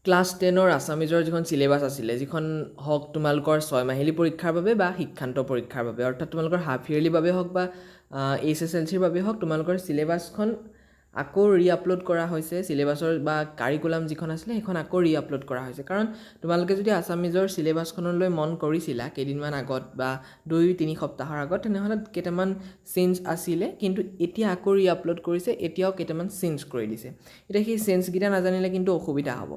Class 10ৰ আছামিজৰ যিখন syllabus আছিলে, যিখন হওক তোমালোকৰ 6 মাহিলী পৰীক্ষাৰ বাবে বা শিক্ষান্ত পৰীক্ষাৰ বাবে, অৰ্থাৎ তোমালোকৰ হাফ ইয়েৰলিৰ বাবে হওক বা HSLCৰ বাবে হওক, তোমালোকৰ চিলেবাছখন আকৌ ৰি-আপলোড কৰা হৈছে। চিলেবাছৰ বা কাৰিকুলাম যিখন আছিলে সেইখন আকৌ ৰি-আপলোড কৰা হৈছে। কাৰণ তোমালোকে যদি আছামিজৰ চিলেবাছখনলৈ মন কৰিছিলা কেইদিনমান আগত বা 2-3 সপ্তাহৰ আগত, তেনেহ'লে কেইটামান চেঞ্জ আছিলে, কিন্তু এতিয়া আকৌ ৰি-আপলোড কৰিছে, এতিয়াও কেইটামান চেঞ্জ কৰি দিছে। এতিয়া সেই চেঞ্জকেইটা নাজানিলে কিন্তু অসুবিধা হ'ব।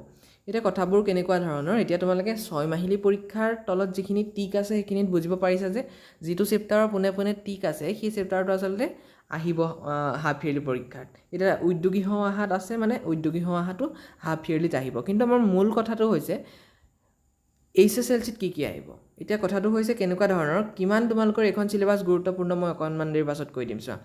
এতিয়া কথাবোৰ কেনেকুৱা ধৰণৰ, এতিয়া তোমালোকে 6 মাহিলী পৰীক্ষাৰ তলত যিখিনি টিক আছে সেইখিনিত বুজিব পাৰিছা যে যিটো চেপ্টাৰৰ পোনে পোনে টিক আছে সেই চেপ্টাৰটো আচলতে আহিব হাফ ইয়েৰলি পৰীক্ষাত। এতিয়া উদ্যোগী সমাহাত আছে, মানে উদ্যোগী সমাহাটো হাফ ইয়েৰলিত আহিব। কিন্তু আমাৰ মূল কথাটো হৈছে HSLCত কি আহিব। এতিয়া কথাটো হৈছে কেনেকুৱা ধৰণৰ, কিমান তোমালোকৰ এইখন চিলেবাছ গুৰুত্বপূৰ্ণ মই অকণমান দেৰি পাছত কৈ দিম। চোৱা,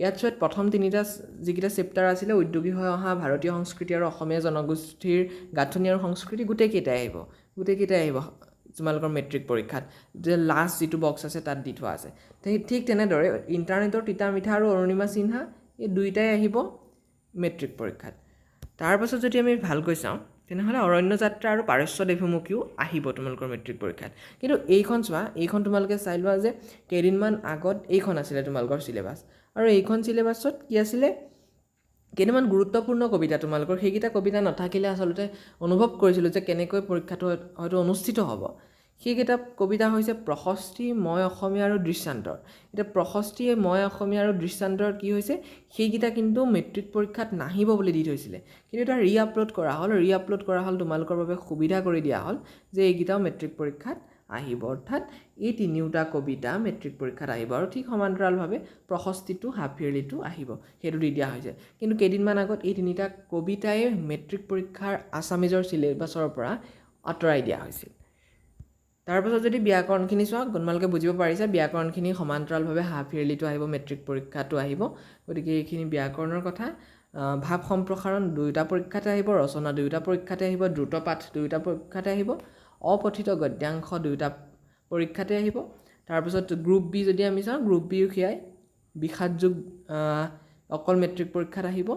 ইয়াত চোৱা প্ৰথম তিনিটা যিকেইটা চেপ্টাৰ আছিলে, উদ্যোগী হৈ অহা, ভাৰতীয় সংস্কৃতি আৰু অসমীয়া জনগোষ্ঠীৰ গাঁথনি আৰু সংস্কৃতি, গোটেইকেইটাই আহিব তোমালোকৰ মেট্ৰিক পৰীক্ষাত। যে লাষ্ট যিটো বক্স আছে তাত দি থোৱা আছে। ঠিক তেনেদৰে ইণ্টাৰনেটৰ তিতা মিঠা আৰু অৰুণিমা সিনহা, এই দুইটাই আহিব মেট্ৰিক পৰীক্ষাত। তাৰপাছত যদি আমি ভালকৈ চাওঁ তেনেহ'লে অৰণ্য যাত্ৰা আৰু পাৰস্য দেৱভূমুকিও আহিব তোমালোকৰ মেট্ৰিক পৰীক্ষাত। কিন্তু এইখন চোৱা, এইখন তোমালোকে চাই লোৱা যে কেইদিনমান আগত এইখন আছিলে তোমালোকৰ চিলেবাছ, আৰু এইখন চিলেবাছত কি আছিলে, কেইটামান গুৰুত্বপূৰ্ণ কবিতা তোমালোকৰ, সেইকেইটা কবিতা নাথাকিলে আচলতে অনুভৱ কৰিছিলোঁ যে কেনেকৈ পৰীক্ষাটো হয়তো অনুষ্ঠিত হ'ব। সেইকেইটা কবিতা হৈছে প্ৰশস্তি, মই অসমীয়া আৰু দৃষ্টান্তৰ। এতিয়া প্ৰশস্তি, মই অসমীয়া আৰু দৃষ্টান্তৰ কি হৈছে, সেইকেইটা কিন্তু মেট্ৰিক পৰীক্ষাত নাহিব বুলি দি থৈছিলে, কিন্তু এটা ৰি-আপলোড কৰা হ'ল তোমালোকৰ বাবে সুবিধা কৰি দিয়া হ'ল যে এইকেইটাও মেট্ৰিক পৰীক্ষাত আহিব। অৰ্থাৎ এই তিনিওটা কবিতা মেট্ৰিক পৰীক্ষাত আহিব, আৰু ঠিক সমান্তৰালভাৱে প্ৰশস্তিটো হাফ ইয়েৰলিটো আহিব, সেইটো দি দিয়া হৈছে। কিন্তু কেইদিনমান আগত এই তিনিটা কবিতাই মেট্ৰিক পৰীক্ষাৰ আছামিজৰ চিলেবাছৰ পৰা আঁতৰাই দিয়া হৈছিল। তাৰপাছত যদি ব্যাকৰণখিনি চোৱা, তোমালোকে বুজিব পাৰিছা ব্যাকৰণখিনি সমান্তৰালভাৱে হাফ ইয়েৰলিটো আহিব, মেট্ৰিক পৰীক্ষাটো আহিব। গতিকে এইখিনি ব্যাকৰণৰ কথা। ভাৱ সম্প্ৰসাৰণ দুয়োটা পৰীক্ষাতে আহিব, ৰচনা দুয়োটা পৰীক্ষাতে আহিব, দ্ৰুতপাঠ দুয়োটা পৰীক্ষাতে আহিব, অপঠিত গদ্যাংশ দুয়োটা পৰীক্ষাতে আহিব। তাৰপিছত গ্ৰুপ বি যদি আমি চাওঁ, গ্ৰুপ বিও সেয়াই, বিষাদ যোগ অকল মেট্ৰিক পৰীক্ষাত আহিব,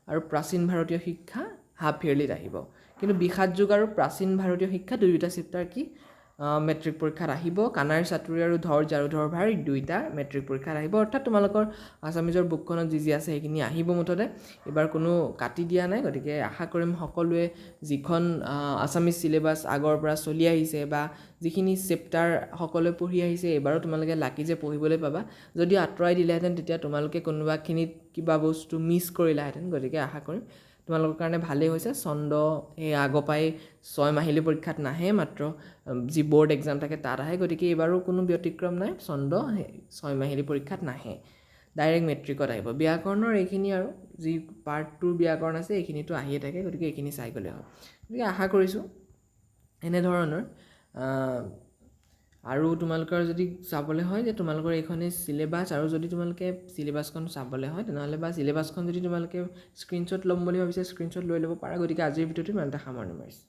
আৰু প্ৰাচীন ভাৰতীয় শিক্ষা হাফ ইয়েৰলিত আহিব। কিন্তু বিষাদ যোগ আৰু প্ৰাচীন ভাৰতীয় শিক্ষা দুয়োটা চেপ্টাৰ কি মেট্ৰিক পৰীক্ষাত আহিব। কানাড়ী চাতুৰী আৰু ধৰ জাৰুধৰ ভাৰ দুয়োটা মেট্ৰিক পৰীক্ষাত আহিব। অৰ্থাৎ তোমালোকৰ আছামিজৰ বুকখনত যি আছে সেইখিনি আহিব মুঠতে, এইবাৰ কোনো কাটি দিয়া নাই। গতিকে আশা কৰিম সকলোৱে যিখন আছামিজ চিলেবাছ আগৰ পৰা চলি আহিছে বা যিখিনি চেপ্টাৰ সকলোৱে পঢ়ি আহিছে, এইবাৰো তোমালোকে লাকি যে পঢ়িবলৈ পাবা। যদি আঁতৰাই দিলেহেঁতেন তেতিয়া তোমালোকে কোনোবাখিনিত কিবা বস্তু মিছ কৰিলাহেঁতেন। গতিকে আশা কৰিম তোমালোকৰ কাৰণে ভালেই হৈছে। ছন্দ এই আগৰ পৰাই 6 মাহিলী পৰীক্ষাত নাহে, মাত্ৰ যি বৰ্ড এক্সাম থাকে তাত আহে। গতিকে এইবাৰো কোনো ব্যতিক্ৰম নাই, ছন্দ 6 মাহিলী পৰীক্ষাত নাহে, ডাইৰেক্ট মেট্ৰিকত আহিব। ব্যাকৰণৰ এইখিনি আৰু যি পাৰ্ট 2 ব্যাকৰণ আছে এইখিনিতো আহিয়ে থাকে, গতিকে এইখিনি চাই গ'লে হয়। গতিকে আশা কৰিছোঁ এনেধৰণৰ। আৰু তোমালোকৰ যদি চাবলৈ হয় যে তোমালোকৰ এইখনেই চিলেবাছ, আৰু যদি তোমালোকে চিলেবাছখন চাবলৈ হয় তেনেহ'লে, বা চিলেবাছখন যদি তোমালোকে স্ক্ৰীনশ্বট ল'ম বুলি ভাবিছে স্ক্ৰীনশ্বট লৈ ল'ব পাৰা। গতিকে আজিৰ ভিডিঅ'টো ইমানতে সামৰণি মাৰিছোঁ।